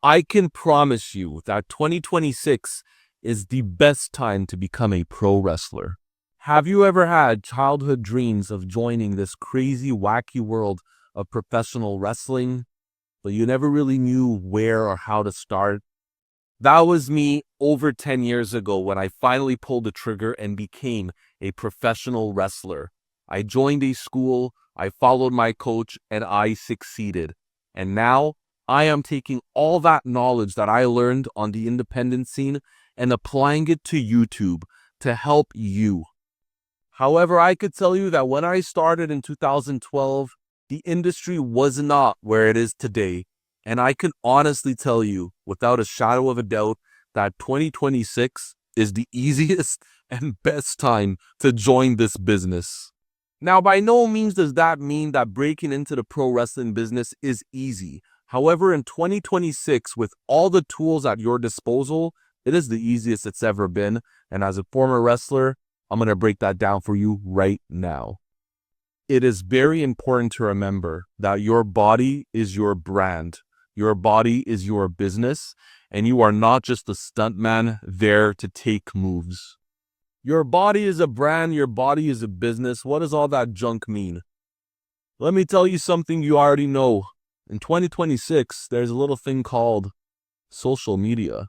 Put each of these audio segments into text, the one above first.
I can promise you that 2026 is the best time to become a pro wrestler. Have you ever had childhood dreams of joining this crazy, wacky world of professional wrestling, but you never really knew where or how to start? That was me over 10 years ago when I finally pulled the trigger and became a professional wrestler. I joined a school, I followed my coach, and I succeeded. And now I am taking all that knowledge that I learned on the independent scene and applying it to YouTube to help you. However, I could tell you that when I started in 2012, the industry was not where it is today. And I can honestly tell you, without a shadow of a doubt, that 2026 is the easiest and best time to join this business. Now, by no means does that mean that breaking into the pro wrestling business is easy. However, in 2026, with all the tools at your disposal, it is the easiest it's ever been. And as a former wrestler, I'm going to break that down for you right now. It is very important to remember that your body is your brand. Your body is your business, and you are not just a stuntman there to take moves. Your body is a brand, your body is a business. What does all that junk mean? Let me tell you something you already know. In 2026, there's a little thing called social media,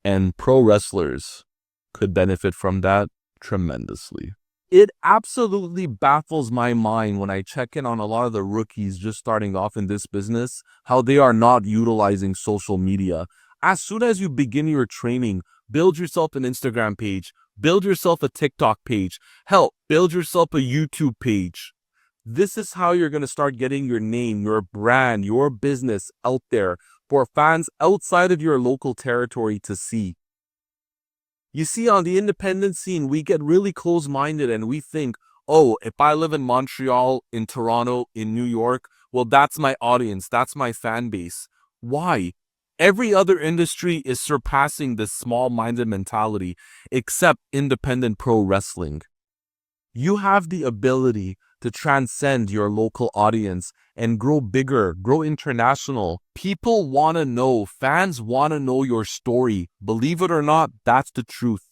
and pro wrestlers could benefit from that tremendously. It absolutely baffles my mind when I check in on a lot of the rookies just starting off in this business, how they are not utilizing social media. As soon as you begin your training, build yourself an Instagram page, build yourself a TikTok page, hell, build yourself a YouTube page. This is how you're going to start getting your name, your brand, your business out there for fans outside of your local territory to see. You see, on the independent scene, we get really close-minded and we think, oh, if I live in Montreal, in Toronto, in New York, well, that's my audience, that's my fan base. Why? Every other industry is surpassing this small-minded mentality except independent pro wrestling. You have the ability to transcend your local audience and grow bigger, grow international. People want to know, fans want to know your story. Believe it or not, that's the truth.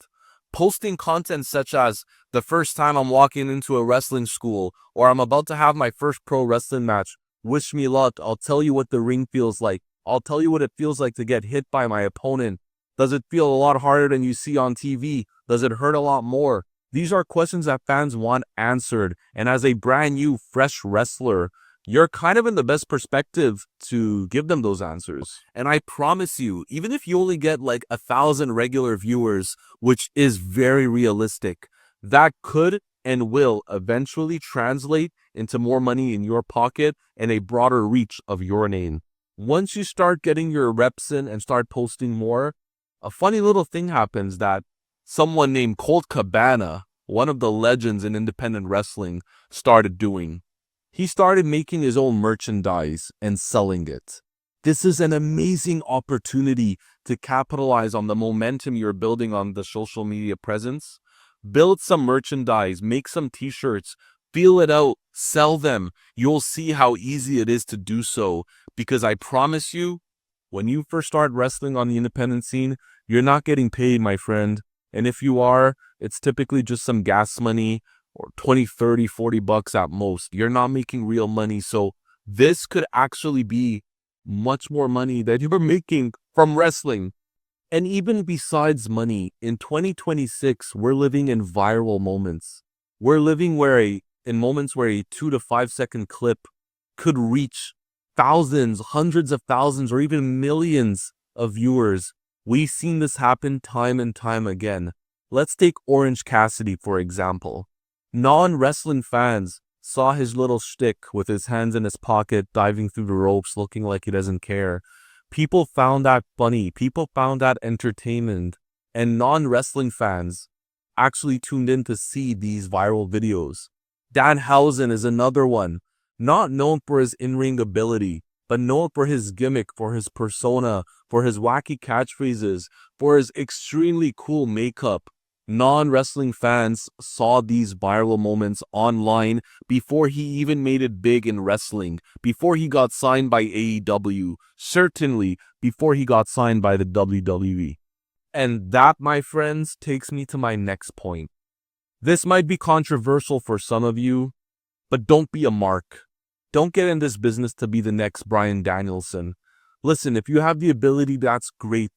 Posting content such as the first time I'm walking into a wrestling school, or I'm about to have my first pro wrestling match, wish me luck, I'll tell you what the ring feels like. I'll tell you what it feels like to get hit by my opponent. Does it feel a lot harder than you see on TV? Does it hurt a lot more? These are questions that fans want answered. And as a brand new, fresh wrestler, you're kind of in the best perspective to give them those answers. And I promise you, even if you only get like 1,000 regular viewers, which is very realistic, that could and will eventually translate into more money in your pocket and a broader reach of your name. Once you start getting your reps in and start posting more, a funny little thing happens that someone named Colt Cabana, one of the legends in independent wrestling, started doing. He started making his own merchandise and selling it. This is an amazing opportunity to capitalize on the momentum you're building on the social media presence. Build some merchandise, make some t-shirts, feel it out, sell them. You'll see how easy it is to do so, because I promise you, when you first start wrestling on the independent scene, you're not getting paid, my friend. And if you are, it's typically just some gas money or 20, 30, 40 bucks at most. You're not making real money. So this could actually be much more money that you're making from wrestling. And even besides money, in 2026, we're living in viral moments. We're living in moments where a 2 to 5 second clip could reach thousands, hundreds of thousands, or even millions of viewers. We've seen this happen time and time again. Let's take Orange Cassidy, for example. Non-wrestling fans saw his little shtick with his hands in his pocket, diving through the ropes, looking like he doesn't care. People found that funny. People found that entertainment. And non-wrestling fans actually tuned in to see these viral videos. Danhausen is another one. Not known for his in-ring ability, but known for his gimmick, for his persona, for his wacky catchphrases, for his extremely cool makeup. Non-wrestling fans saw these viral moments online before he even made it big in wrestling, before he got signed by AEW, certainly before he got signed by the WWE. And that, my friends, takes me to my next point. This might be controversial for some of you, but don't be a mark. Don't get in this business to be the next Bryan Danielson. Listen, if you have the ability, that's great.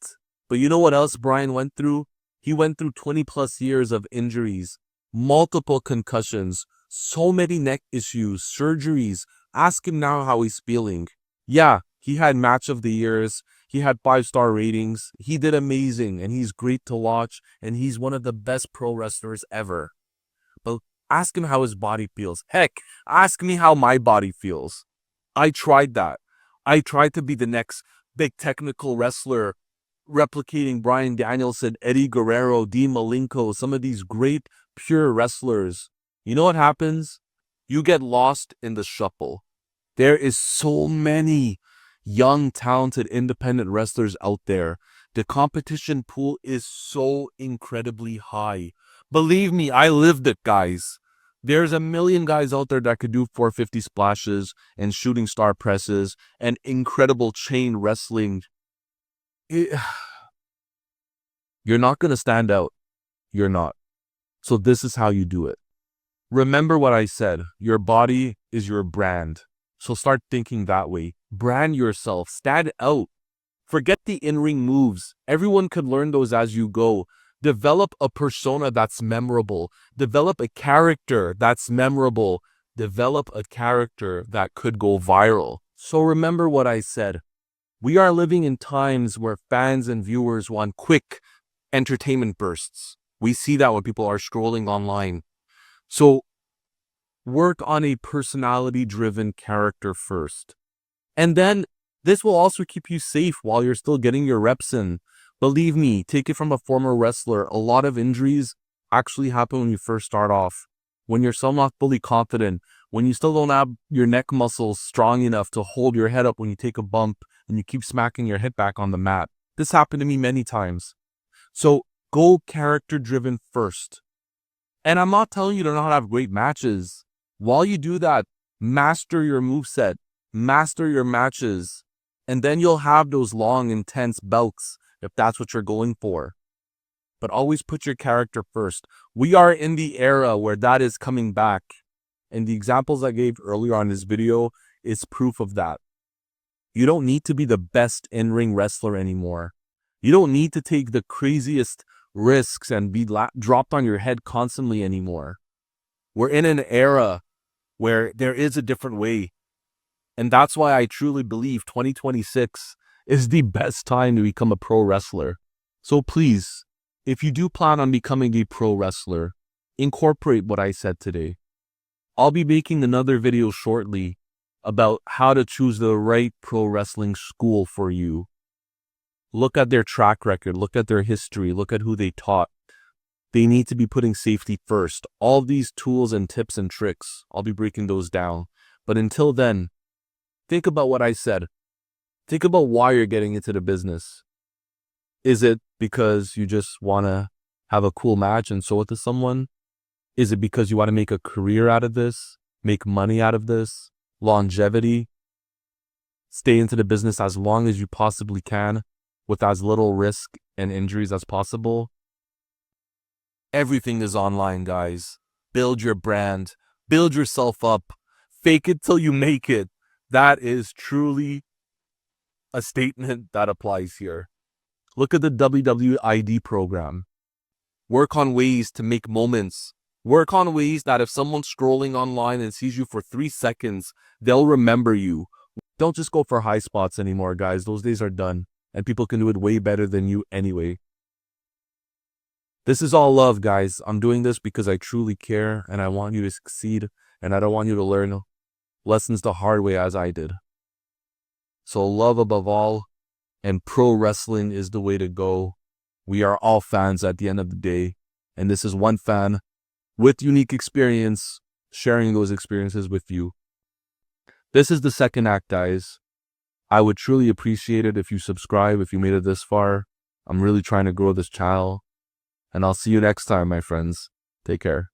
But you know what else Bryan went through? He went through 20 plus years of injuries, multiple concussions, so many neck issues, surgeries. Ask him now how he's feeling. Yeah, he had match of the years. He had 5-star ratings. He did amazing, and he's great to watch, and he's one of the best pro wrestlers ever. But ask him how his body feels. Heck, ask me how my body feels. I tried that. I tried to be the next big technical wrestler, replicating Bryan Danielson, Eddie Guerrero, Dean Malenko, some of these great pure wrestlers. You know what happens? You get lost in the shuffle. There is so many young, talented, independent wrestlers out there. The competition pool is so incredibly high. Believe me, I lived it, guys. There's a million guys out there that could do 450 splashes and shooting star presses and incredible chain wrestling. You're not going to stand out. You're not. So this is how you do it. Remember what I said. Your body is your brand. So start thinking that way. Brand yourself. Stand out. Forget the in-ring moves. Everyone could learn those as you go. Develop a persona that's memorable. Develop a character that's memorable. Develop a character that could go viral. So remember what I said. We are living in times where fans and viewers want quick entertainment bursts. We see that when people are scrolling online. So work on a personality-driven character first. And then this will also keep you safe while you're still getting your reps in. Believe me, take it from a former wrestler. A lot of injuries actually happen when you first start off. When you're still not fully confident. When you still don't have your neck muscles strong enough to hold your head up when you take a bump and you keep smacking your head back on the mat. This happened to me many times. So go character-driven first. And I'm not telling you to not have great matches. While you do that, master your moveset. Master your matches. And then you'll have those long, intense bouts if that's what you're going for. But always put your character first. We are in the era where that is coming back. And the examples I gave earlier on this video is proof of that. You don't need to be the best in-ring wrestler anymore. You don't need to take the craziest risks and be dropped on your head constantly anymore. We're in an era where there is a different way. And that's why I truly believe 2026 is the best time to become a pro wrestler. So please, if you do plan on becoming a pro wrestler, incorporate what I said today. I'll be making another video shortly about how to choose the right pro wrestling school for you. Look at their track record, look at their history, look at who they taught. They need to be putting safety first. All these tools and tips and tricks, I'll be breaking those down. But until then, think about what I said. Think about why you're getting into the business. Is it because you just want to have a cool match and show it to someone? Is it because you want to make a career out of this? Make money out of this? Longevity? Stay into the business as long as you possibly can with as little risk and injuries as possible? Everything is online, guys. Build your brand. Build yourself up. Fake it till you make it. That is truly a statement that applies here. Look at the WWID program. Work on ways to make moments. Work on ways that if someone's scrolling online and sees you for 3 seconds, they'll remember you. Don't just go for high spots anymore, guys. Those days are done. And people can do it way better than you anyway. This is all love, guys. I'm doing this because I truly care and I want you to succeed. And I don't want you to learn lessons the hard way as I did. So love above all, and pro wrestling is the way to go. We are all fans at the end of the day. And this is one fan with unique experience, sharing those experiences with you. This is the second act, guys. I would truly appreciate it if you subscribe, if you made it this far. I'm really trying to grow this channel. And I'll see you next time, my friends. Take care.